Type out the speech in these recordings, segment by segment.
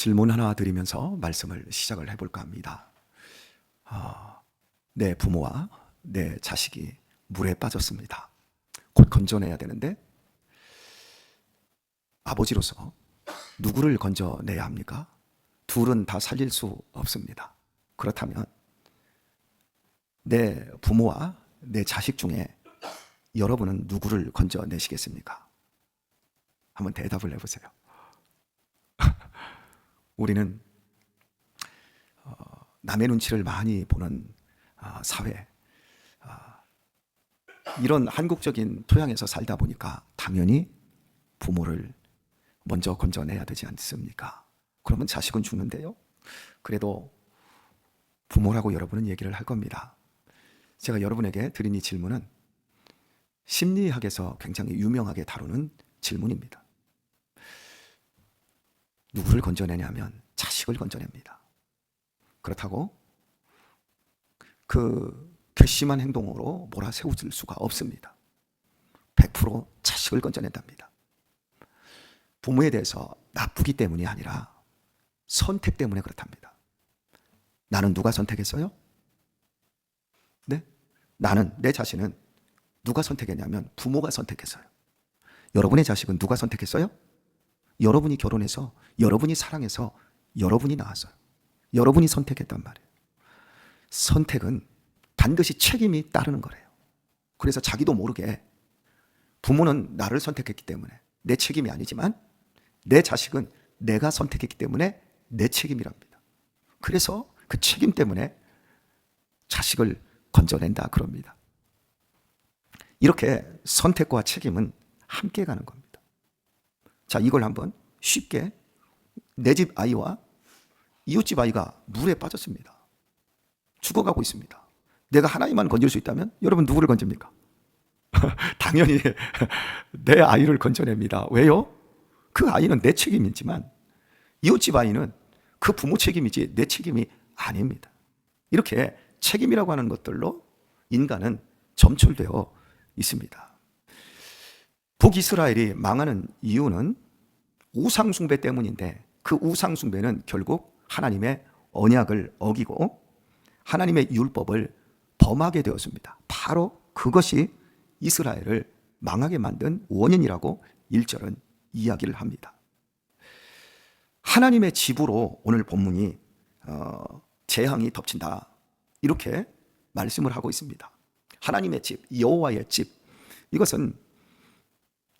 질문 하나 드리면서 말씀을 시작을 해볼까 합니다. 내 부모와 내 자식이 물에 빠졌습니다. 곧 건져내야 되는데 아버지로서 누구를 건져내야 합니까? 둘은 다 살릴 수 없습니다. 그렇다면 내 부모와 내 자식 중에 여러분은 누구를 건져내시겠습니까? 한번 대답을 해보세요. 우리는 남의 눈치를 많이 보는 사회, 이런 한국적인 토양에서 살다 보니까 당연히 부모를 먼저 건져내야 되지 않습니까? 그러면 자식은 죽는데요. 그래도 부모라고 여러분은 얘기를 할 겁니다. 제가 여러분에게 드린 이 질문은 심리학에서 굉장히 유명하게 다루는 질문입니다. 누구를 건져내냐면 자식을 건져냅니다. 그렇다고 그 괘씸한 행동으로 몰아세울 수가 없습니다. 100% 자식을 건져낸답니다. 부모에 대해서 나쁘기 때문이 아니라 선택 때문에 그렇답니다. 나는 누가 선택했어요? 네? 나는, 내 자신은 누가 선택했냐면 부모가 선택했어요. 여러분의 자식은 누가 선택했어요? 여러분이 결혼해서, 여러분이 사랑해서, 여러분이 낳았어요. 여러분이 선택했단 말이에요. 선택은 반드시 책임이 따르는 거래요. 그래서 자기도 모르게 부모는 나를 선택했기 때문에 내 책임이 아니지만 내 자식은 내가 선택했기 때문에 내 책임이랍니다. 그래서 그 책임 때문에 자식을 건져낸다 그럽니다. 이렇게 선택과 책임은 함께 가는 겁니다. 자, 이걸 한번 쉽게 내 집 아이와 이웃집 아이가 물에 빠졌습니다. 죽어가고 있습니다. 내가 하나님만 건질 수 있다면 여러분 누구를 건집니까? 당연히 내 아이를 건져냅니다. 왜요? 그 아이는 내 책임이지만 이웃집 아이는 그 부모 책임이지 내 책임이 아닙니다. 이렇게 책임이라고 하는 것들로 인간은 점철되어 있습니다. 북이스라엘이 망하는 이유는 우상숭배 때문인데 그 우상숭배는 결국 하나님의 언약을 어기고 하나님의 율법을 범하게 되었습니다. 바로 그것이 이스라엘을 망하게 만든 원인이라고 1절은 이야기를 합니다. 하나님의 집으로 오늘 본문이 재앙이 덮친다 이렇게 말씀을 하고 있습니다. 하나님의 집, 여호와의 집, 이것은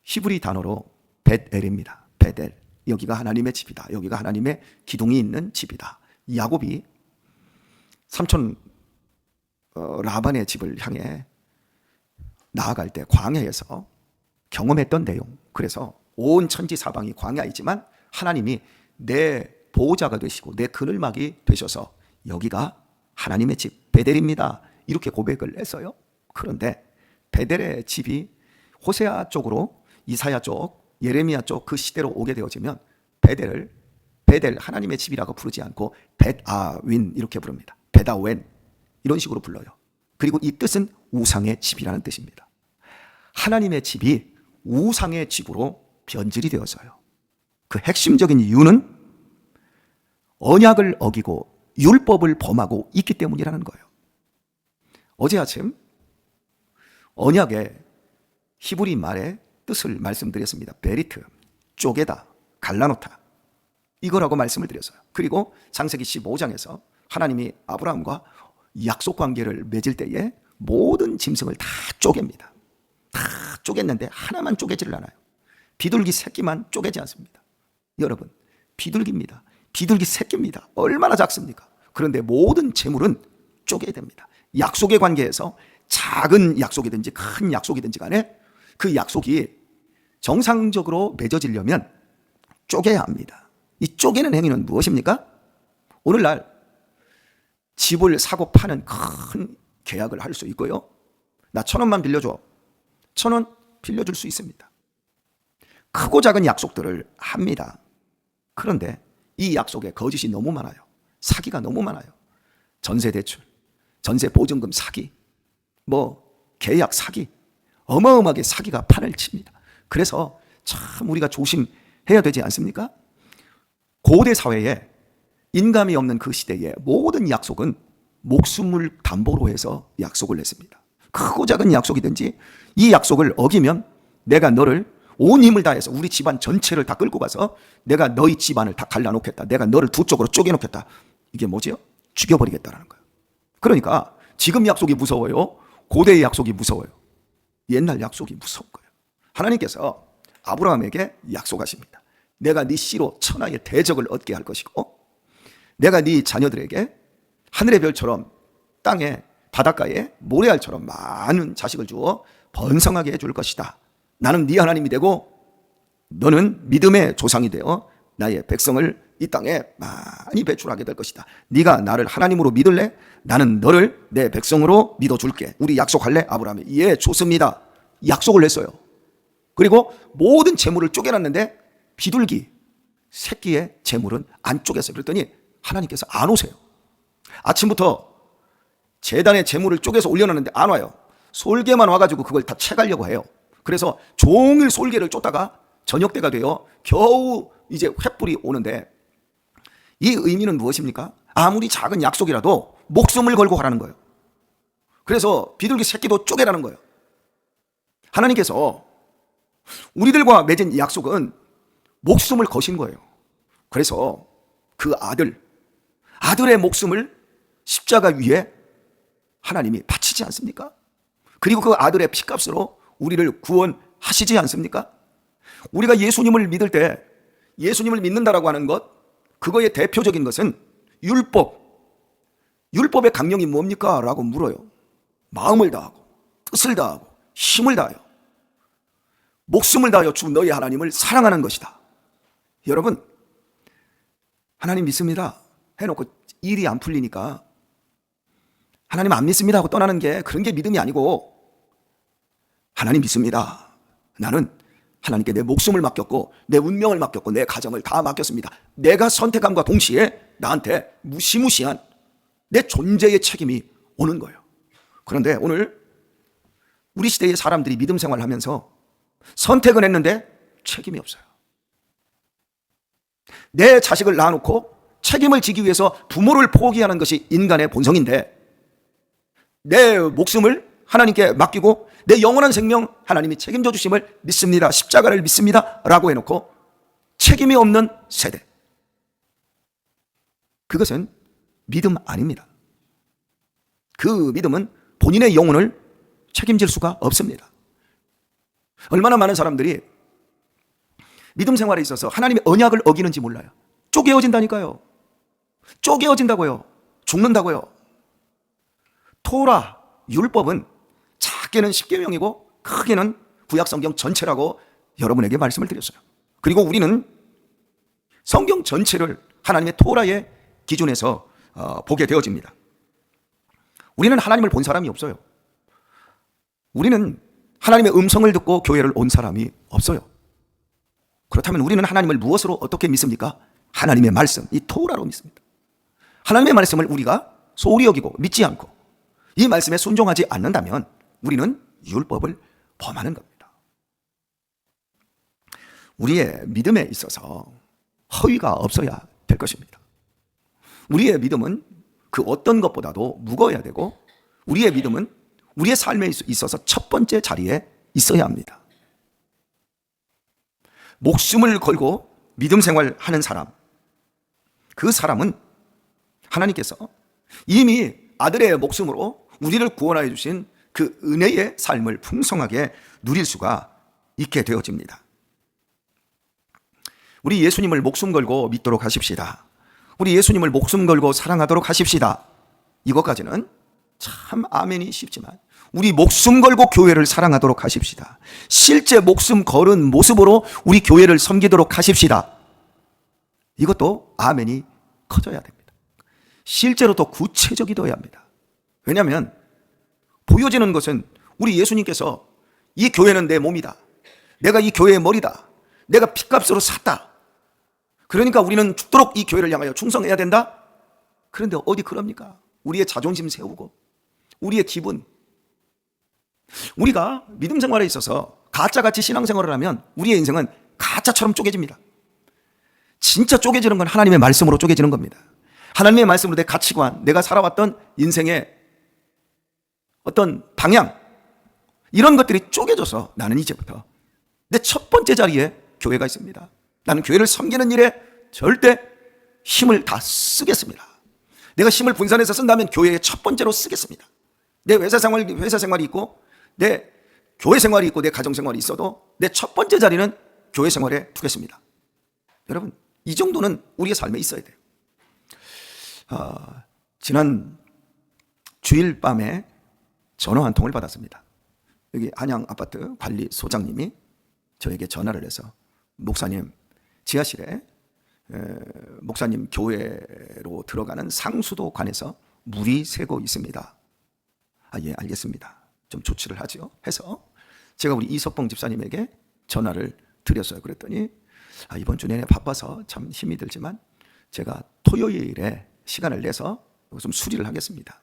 히브리 단어로 벳엘입니다. 벳엘, 여기가 하나님의 집이다. 여기가 하나님의 기둥이 있는 집이다. 야곱이 삼촌 라반의 집을 향해 나아갈 때 광야에서 경험했던 내용, 그래서 온 천지 사방이 광야이지만 하나님이 내 보호자가 되시고 내 그늘막이 되셔서 여기가 하나님의 집 베델입니다 이렇게 고백을 했어요. 그런데 베델의 집이 호세아 쪽으로, 이사야 쪽, 예레미야 쪽 그 시대로 오게 되어지면 베델을 베델 하나님의 집이라고 부르지 않고 벳아윈 이렇게 부릅니다. 벳아웬 이런 식으로 불러요. 그리고 이 뜻은 우상의 집이라는 뜻입니다. 하나님의 집이 우상의 집으로 변질이 되어서요. 그 핵심적인 이유는 언약을 어기고 율법을 범하고 있기 때문이라는 거예요. 어제 아침 언약의 히브리 말의 뜻을 말씀드렸습니다. 베리트, 쪼개다, 갈라놓다 이거라고 말씀을 드렸어요. 그리고 창세기 15장에서 하나님이 아브라함과 약속 관계를 맺을 때에 모든 짐승을 다 쪼갭니다. 다 쪼갰는데 하나만 쪼개지를 않아요. 비둘기 새끼만 쪼개지 않습니다. 여러분, 비둘기입니다. 비둘기 새끼입니다. 얼마나 작습니까? 그런데 모든 재물은 쪼개야 됩니다. 약속의 관계에서 작은 약속이든지 큰 약속이든지 간에 그 약속이 정상적으로 맺어지려면 쪼개야 합니다. 이 쪼개는 행위는 무엇입니까? 오늘날 집을 사고 파는 큰 계약을 할 수 있고요. 나 1,000원만 빌려줘. 1,000원 빌려줄 수 있습니다. 크고 작은 약속들을 합니다. 그런데 이 약속에 거짓이 너무 많아요. 사기가 너무 많아요. 전세 대출, 전세 보증금 사기, 계약 사기, 어마어마하게 사기가 판을 칩니다. 그래서 참 우리가 조심해야 되지 않습니까? 고대 사회에 인감이 없는 그 시대에 모든 약속은 목숨을 담보로 해서 약속을 했습니다. 크고 작은 약속이든지 이 약속을 어기면 내가 너를 온 힘을 다해서 우리 집안 전체를 다 끌고 가서 내가 너희 집안을 다 갈라놓겠다. 내가 너를 두 쪽으로 쪼개놓겠다. 이게 뭐지요? 죽여버리겠다라는 거예요. 그러니까 지금 약속이 무서워요? 고대의 약속이 무서워요? 옛날 약속이 무서운 거예요. 하나님께서 아브라함에게 약속하십니다. 내가 네 씨로 천하의 대적을 얻게 할 것이고 내가 네 자녀들에게 하늘의 별처럼 땅에 바닷가에 모래알처럼 많은 자식을 주어 번성하게 해줄 것이다. 나는 네 하나님이 되고 너는 믿음의 조상이 되어 나의 백성을 이 땅에 많이 배출하게 될 것이다. 네가 나를 하나님으로 믿을래? 나는 너를 내 백성으로 믿어줄게. 우리 약속할래? 아브라함이 예 좋습니다. 약속을 했어요. 그리고 모든 재물을 쪼개놨는데 비둘기 새끼의 재물은 안 쪼갰어요. 그랬더니 하나님께서 안 오세요. 아침부터 제단의 재물을 쪼개서 올려놨는데 안 와요. 솔개만 와가지고 그걸 다 채가려고 해요. 그래서 종일 솔개를 쫓다가 저녁 때가 되어 겨우 이제 횃불이 오는데 이 의미는 무엇입니까? 아무리 작은 약속이라도 목숨을 걸고 하라는 거예요. 그래서 비둘기 새끼도 쪼개라는 거예요. 하나님께서 우리들과 맺은 약속은 목숨을 거신 거예요. 그래서 그 아들의 목숨을 십자가 위에 하나님이 바치지 않습니까? 그리고 그 아들의 피값으로 우리를 구원하시지 않습니까? 우리가 예수님을 믿을 때 예수님을 믿는다라고 하는 것, 그거의 대표적인 것은 율법의 강령이 뭡니까? 라고 물어요. 마음을 다하고 뜻을 다하고 힘을 다하여 목숨을 다하여 주 너희 하나님을 사랑하는 것이다. 여러분, 하나님 믿습니다 해놓고 일이 안 풀리니까 하나님 안 믿습니다 하고 떠나는 게 그런 게 믿음이 아니고, 하나님 믿습니다. 나는 하나님께 내 목숨을 맡겼고 내 운명을 맡겼고 내 가정을 다 맡겼습니다. 내가 선택함과 동시에 나한테 무시무시한 내 존재의 책임이 오는 거예요. 그런데 오늘 우리 시대의 사람들이 믿음 생활을 하면서 선택은 했는데 책임이 없어요. 내 자식을 낳아놓고 책임을 지기 위해서 부모를 포기하는 것이 인간의 본성인데, 내 목숨을 하나님께 맡기고 내 영원한 생명 하나님이 책임져 주심을 믿습니다, 십자가를 믿습니다 라고 해놓고 책임이 없는 세대, 그것은 믿음 아닙니다. 그 믿음은 본인의 영혼을 책임질 수가 없습니다. 얼마나 많은 사람들이 믿음 생활에 있어서 하나님의 언약을 어기는지 몰라요. 쪼개어진다니까요. 쪼개어진다고요. 죽는다고요. 토라, 율법은 작게는 10계명이고 크게는 구약성경 전체라고 여러분에게 말씀을 드렸어요. 그리고 우리는 성경 전체를 하나님의 토라의 기준에서 보게 되어집니다. 우리는 하나님을 본 사람이 없어요. 우리는 하나님의 음성을 듣고 교회를 온 사람이 없어요. 그렇다면 우리는 하나님을 무엇으로 어떻게 믿습니까? 하나님의 말씀, 이 토라로 믿습니다. 하나님의 말씀을 우리가 소홀히 여기고 믿지 않고 이 말씀에 순종하지 않는다면 우리는 율법을 범하는 겁니다. 우리의 믿음에 있어서 허위가 없어야 될 것입니다. 우리의 믿음은 그 어떤 것보다도 무거워야 되고, 우리의 믿음은 우리의 삶에 있어서 첫 번째 자리에 있어야 합니다. 목숨을 걸고 믿음 생활하는 사람, 그 사람은 하나님께서 이미 아들의 목숨으로 우리를 구원하여 주신 그 은혜의 삶을 풍성하게 누릴 수가 있게 되어집니다. 우리 예수님을 목숨 걸고 믿도록 하십시다. 우리 예수님을 목숨 걸고 사랑하도록 하십시다. 이것까지는 참 아멘이 쉽지만 우리 목숨 걸고 교회를 사랑하도록 하십시다. 실제 목숨 걸은 모습으로 우리 교회를 섬기도록 하십시다. 이것도 아멘이 커져야 됩니다. 실제로 더 구체적이 되어야 합니다. 왜냐하면 보여지는 것은 우리 예수님께서 이 교회는 내 몸이다, 내가 이 교회의 머리다, 내가 핏값으로 샀다, 그러니까 우리는 죽도록 이 교회를 향하여 충성해야 된다. 그런데 어디 그럽니까? 우리의 자존심 세우고 우리의 기분, 우리가 믿음 생활에 있어서 가짜같이 신앙생활을 하면 우리의 인생은 가짜처럼 쪼개집니다. 진짜 쪼개지는 건 하나님의 말씀으로 쪼개지는 겁니다. 하나님의 말씀으로 내 가치관, 내가 살아왔던 인생의 어떤 방향, 이런 것들이 쪼개져서 나는 이제부터 내 첫 번째 자리에 교회가 있습니다. 나는 교회를 섬기는 일에 절대 힘을 다 쓰겠습니다. 내가 힘을 분산해서 쓴다면 교회의 첫 번째로 쓰겠습니다. 내 회사 생활이 있고, 내 교회 생활이 있고, 내 가정 생활이 있어도 내 첫 번째 자리는 교회 생활에 두겠습니다. 여러분, 이 정도는 우리의 삶에 있어야 돼요. 지난 주일 밤에 전화 한 통을 받았습니다. 여기 안양 아파트 관리소장님이 저에게 전화를 해서, 목사님, 지하실에 목사님 교회로 들어가는 상수도관에서 물이 새고 있습니다. 예, 알겠습니다. 좀 조치를 하죠. 해서 제가 우리 이석봉 집사님에게 전화를 드렸어요. 그랬더니 이번 주 내내 바빠서 참 힘이 들지만 제가 토요일에 시간을 내서 좀 수리를 하겠습니다.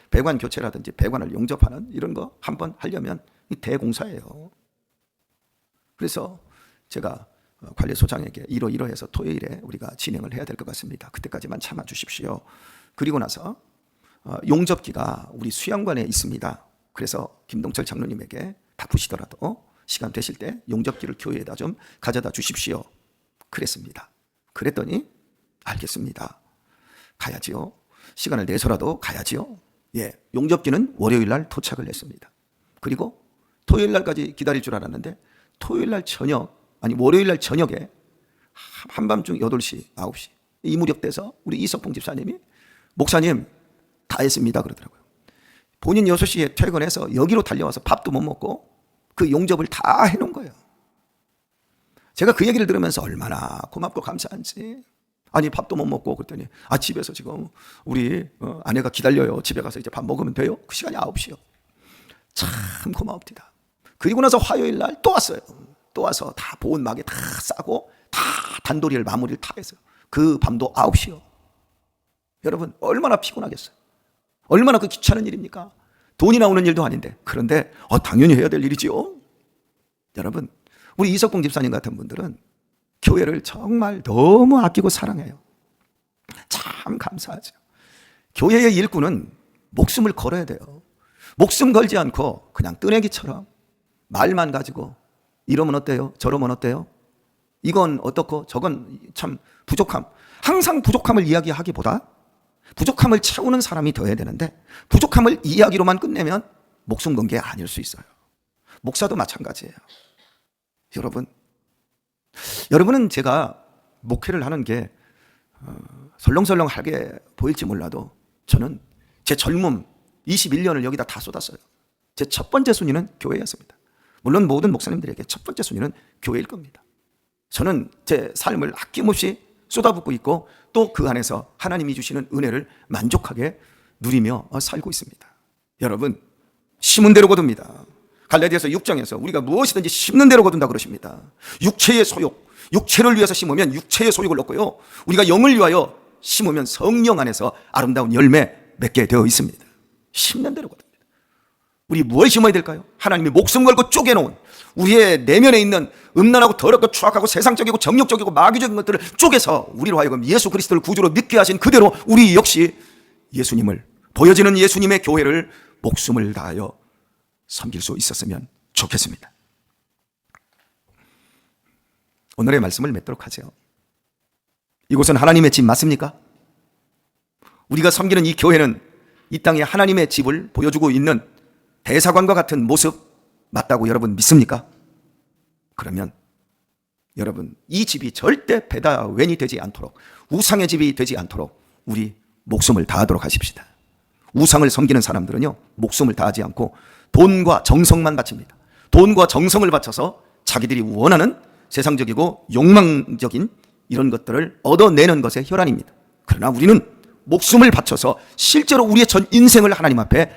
배관 교체라든지 배관을 용접하는 이런 거 한번 하려면 대공사예요. 그래서 제가 관리소장에게 이러해서 토요일에 우리가 진행을 해야 될 것 같습니다. 그때까지만 참아 주십시오. 그리고 나서 용접기가 우리 수양관에 있습니다. 그래서 김동철 장로님에게 바쁘시더라도 시간 되실 때 용접기를 교회에다 좀 가져다 주십시오. 그랬습니다. 그랬더니 알겠습니다. 가야지요. 시간을 내서라도 가야지요. 예, 용접기는 월요일 날 도착을 했습니다. 그리고 토요일 날까지 기다릴 줄 알았는데 월요일 날 저녁에 한밤중 8시, 9시 이 무렵 돼서 우리 이석봉 집사님이 목사님 다 했습니다 그러더라고요. 본인 6시에 퇴근해서 여기로 달려와서 밥도 못 먹고 그 용접을 다 해놓은 거예요. 제가 그 얘기를 들으면서 얼마나 고맙고 감사한지. 아니 밥도 못 먹고 그랬더니 집에서 지금 우리 아내가 기다려요. 집에 가서 이제 밥 먹으면 돼요. 그 시간이 9시요. 참 고마웁니다. 그리고 나서 화요일 날 또 왔어요. 또 와서 다 보온 막에 다 싸고 다 단도리를 마무리를 다 했어요. 그 밤도 9시요. 여러분 얼마나 피곤하겠어요. 얼마나 그 귀찮은 일입니까? 돈이 나오는 일도 아닌데. 그런데 당연히 해야 될 일이지요. 여러분, 우리 이석봉 집사님 같은 분들은 교회를 정말 너무 아끼고 사랑해요. 참 감사하죠. 교회의 일꾼은 목숨을 걸어야 돼요. 목숨 걸지 않고 그냥 뜨내기처럼 말만 가지고 이러면 어때요? 저러면 어때요? 이건 어떻고 저건 참 부족함. 항상 부족함을 이야기하기보다 부족함을 채우는 사람이 더 해야 되는데 부족함을 이야기로만 끝내면 목숨 건 게 아닐 수 있어요. 목사도 마찬가지예요. 여러분은 제가 목회를 하는 게 설렁설렁하게 보일지 몰라도 저는 제 젊음 21년을 여기다 다 쏟았어요. 제 첫 번째 순위는 교회였습니다. 물론 모든 목사님들에게 첫 번째 순위는 교회일 겁니다. 저는 제 삶을 아낌없이 쏟아붓고 있고 또 그 안에서 하나님이 주시는 은혜를 만족하게 누리며 살고 있습니다. 여러분, 심은 대로 거둡니다. 갈라디아서 6장에서 우리가 무엇이든지 심는 대로 거둔다 그러십니다. 육체의 소욕, 육체를 위해서 심으면 육체의 소욕을 얻고요. 우리가 영을 위하여 심으면 성령 안에서 아름다운 열매 맺게 되어 있습니다. 심는 대로 거둡니다. 우리 무엇을 심어야 될까요? 하나님이 목숨 걸고 쪼개놓은 우리의 내면에 있는 음란하고 더럽고 추악하고 세상적이고 정욕적이고 마귀적인 것들을 쪼개서 우리로 하여금 예수 그리스도를 구주로 믿게 하신 그대로 우리 역시 예수님을, 보여지는 예수님의 교회를 목숨을 다하여 섬길 수 있었으면 좋겠습니다. 오늘의 말씀을 맺도록 하죠. 이곳은 하나님의 집 맞습니까? 우리가 섬기는 이 교회는 이 땅에 하나님의 집을 보여주고 있는 대사관과 같은 모습 맞다고 여러분 믿습니까? 그러면 여러분, 이 집이 절대 배다웬이 되지 않도록, 우상의 집이 되지 않도록 우리 목숨을 다하도록 하십시다. 우상을 섬기는 사람들은요, 목숨을 다하지 않고 돈과 정성만 바칩니다. 돈과 정성을 바쳐서 자기들이 원하는 세상적이고 욕망적인 이런 것들을 얻어내는 것의 혈안입니다. 그러나 우리는 목숨을 바쳐서 실제로 우리의 전 인생을 하나님 앞에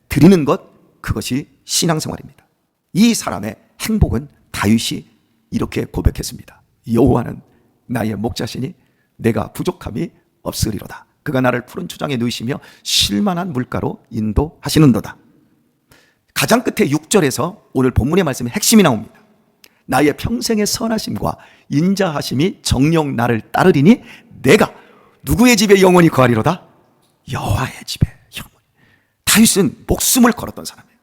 드리는 것, 그것이 신앙생활입니다. 이 사람의 행복은 다윗이 이렇게 고백했습니다. 여호와는 나의 목자시니 내가 부족함이 없으리로다. 그가 나를 푸른 초장에 누이시며 쉴만한 물가로 인도하시는도다. 가장 끝에 6절에서 오늘 본문의 말씀의 핵심이 나옵니다. 나의 평생의 선하심과 인자하심이 정녕 나를 따르리니 내가 누구의 집에 영원히 거하리로다? 여호와의 집에 영원히. 다윗은 목숨을 걸었던 사람이에요.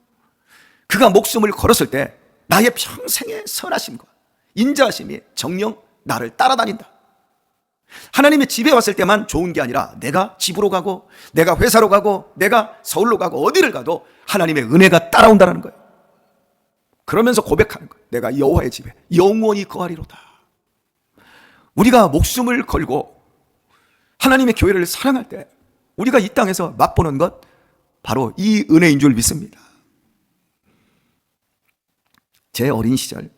그가 목숨을 걸었을 때 나의 평생의 선하심과 인자하심이 정녕 나를 따라다닌다. 하나님의 집에 왔을 때만 좋은 게 아니라 내가 집으로 가고 내가 회사로 가고 내가 서울로 가고 어디를 가도 하나님의 은혜가 따라온다는 거예요. 그러면서 고백하는 거예요. 내가 여호와의 집에 영원히 거하리로다. 우리가 목숨을 걸고 하나님의 교회를 사랑할 때 우리가 이 땅에서 맛보는 것 바로 이 은혜인 줄 믿습니다. 제 어린 시절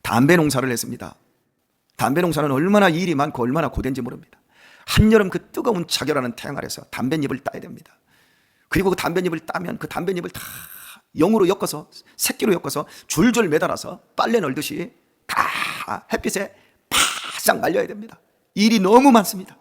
담배 농사를 했습니다. 담배 농사는 얼마나 일이 많고 얼마나 고된지 모릅니다. 한여름 그 뜨거운 자결하는 태양 아래서 담뱃잎을 따야 됩니다. 그리고 그 담뱃잎을 따면 그 담뱃잎을 다 영으로 엮어서 새끼로 엮어서 줄줄 매달아서 빨래 널듯이 다 햇빛에 바싹 말려야 됩니다. 일이 너무 많습니다.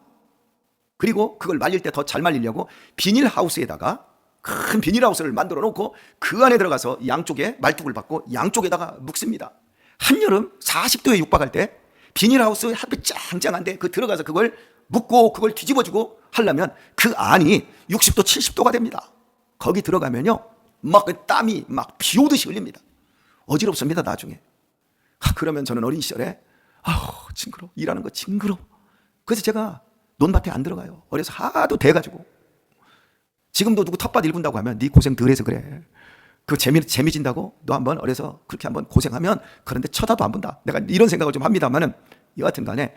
그리고 그걸 말릴 때 더 잘 말리려고 비닐하우스에다가 큰 비닐하우스를 만들어 놓고 그 안에 들어가서 양쪽에 말뚝을 받고 양쪽에다가 묵습니다. 한여름 40도에 육박할 때 비닐하우스 햇빛 짱짱한데 그 들어가서 그걸 묵고 그걸 뒤집어주고 하려면 그 안이 60도 70도가 됩니다. 거기 들어가면요 막 땀이 막 비 오듯이 흘립니다. 어지럽습니다 나중에. 그러면 저는 어린 시절에 징그러워, 일하는 거 징그러워. 그래서 제가 논밭에 안 들어가요. 어려서 하도 돼가지고. 지금도 누구 텃밭 일군다고 하면 네 고생 덜 해서 그래. 그 재미진다고 너 한번 어려서 그렇게 한번 고생하면 그런데 쳐다도 안 본다. 내가 이런 생각을 좀 합니다만은 여하튼 간에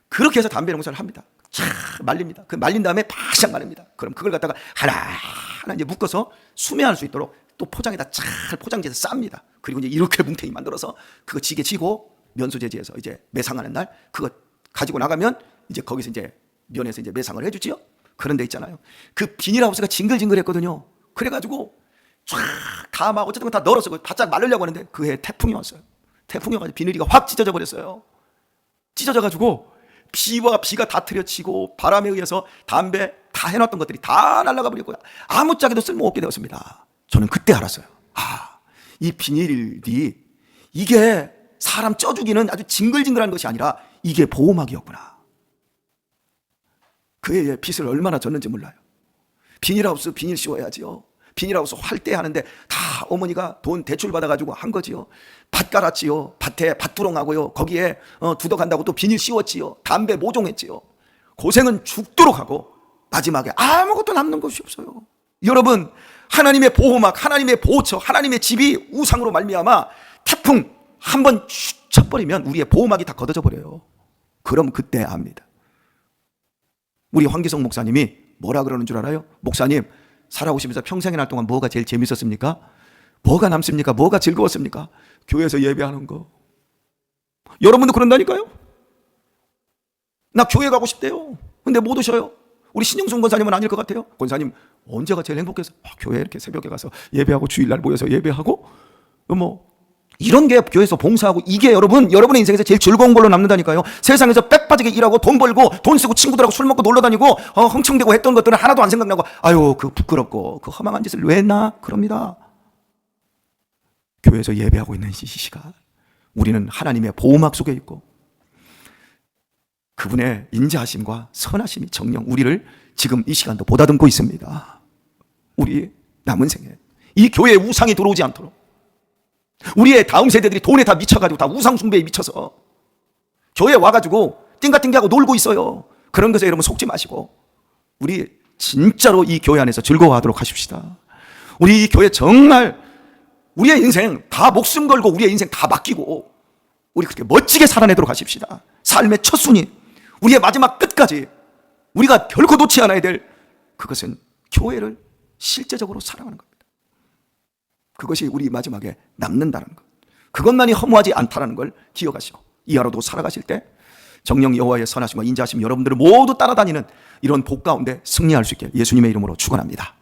그렇게 해서 담배 농사를 합니다. 쫙 말립니다. 그 말린 다음에 바싹 말립니다. 그럼 그걸 갖다가 하나 이제 묶어서 수매할 수 있도록 또 포장에다 잘 포장지에서 쌉니다. 그리고 이제 이렇게 뭉탱이 만들어서 그거 지게 지고 면소재지에서 이제 매상하는 날 그거 가지고 나가면 이제 거기서 이제 면에서 이제 매상을 해주지요. 그런 데 있잖아요. 그 비닐하우스가 징글징글했거든요. 그래가지고 쫙 다 막 어쨌든 다 널어서 바짝 말리려고 하는데 그 해에 태풍이 왔어요. 태풍이 와가지고 비닐이가 확 찢어져 버렸어요. 찢어져가지고 비가 다 틀어치고 바람에 의해서 담배 다 해놨던 것들이 다 날아가 버리고요. 아무짝에도 쓸모없게 되었습니다. 저는 그때 알았어요. 이 비닐이 이게 사람 쪄주기는 아주 징글징글한 것이 아니라 이게 보호막이었구나. 그 해에 빚을 얼마나 졌는지 몰라요. 비닐하우스 비닐 씌워야지요. 비닐하우스 활대 하는데 다 어머니가 돈 대출 받아가지고 한 거지요. 밭 깔았지요. 밭에 밭두렁하고요. 거기에 두덕한다고 또 비닐 씌웠지요. 담배 모종했지요. 고생은 죽도록 하고 마지막에 아무것도 남는 것이 없어요. 여러분, 하나님의 보호막, 하나님의 보호처, 하나님의 집이 우상으로 말미암아 태풍 한번 쳐버리면 우리의 보호막이 다 걷어져 버려요. 그럼 그때 압니다. 우리 황기성 목사님이 뭐라 그러는 줄 알아요? 목사님, 살아오시면서 평생의 날 동안 뭐가 제일 재밌었습니까? 뭐가 남습니까? 뭐가 즐거웠습니까? 교회에서 예배하는 거. 여러분도 그런다니까요? 나 교회 가고 싶대요. 근데 못 오셔요. 우리 신영순 권사님은 아닐 것 같아요. 권사님, 언제가 제일 행복해서 교회에 이렇게 새벽에 가서 예배하고 주일날 모여서 예배하고 이런 게 교회에서 봉사하고 이게 여러분의 인생에서 제일 즐거운 걸로 남는다니까요. 세상에서 빽 빠지게 일하고 돈 벌고 돈 쓰고 친구들하고 술 먹고 놀러 다니고 흥청대고 했던 것들은 하나도 안 생각나고 아유 그 부끄럽고 그 허망한 짓을 왜 했나? 그럽니다. 교회에서 예배하고 있는 이 시간 우리는 하나님의 보호막 속에 있고 그분의 인자하심과 선하심이 정녕 우리를 지금 이 시간도 보다듬고 있습니다. 우리 남은 생에 이 교회에 우상이 들어오지 않도록 우리의 다음 세대들이 돈에 다 미쳐가지고 다 우상 숭배에 미쳐서 교회에 와가지고 띵가띵가하고 놀고 있어요. 그런 것에 여러분 속지 마시고 우리 진짜로 이 교회 안에서 즐거워하도록 하십시다. 우리 이 교회 정말 우리의 인생 다 목숨 걸고 우리의 인생 다 맡기고 우리 그렇게 멋지게 살아내도록 하십시다. 삶의 첫 순위 우리의 마지막 끝까지 우리가 결코 놓지 않아야 될 그것은 교회를 실제적으로 사랑하는 겁니다. 그것이 우리 마지막에 남는다는 것. 그것만이 허무하지 않다는 걸 기억하시고 이 하루도 살아가실 때 정령 여호와의 선하심과 인자하심 여러분들을 모두 따라다니는 이런 복 가운데 승리할 수 있게 예수님의 이름으로 축원합니다.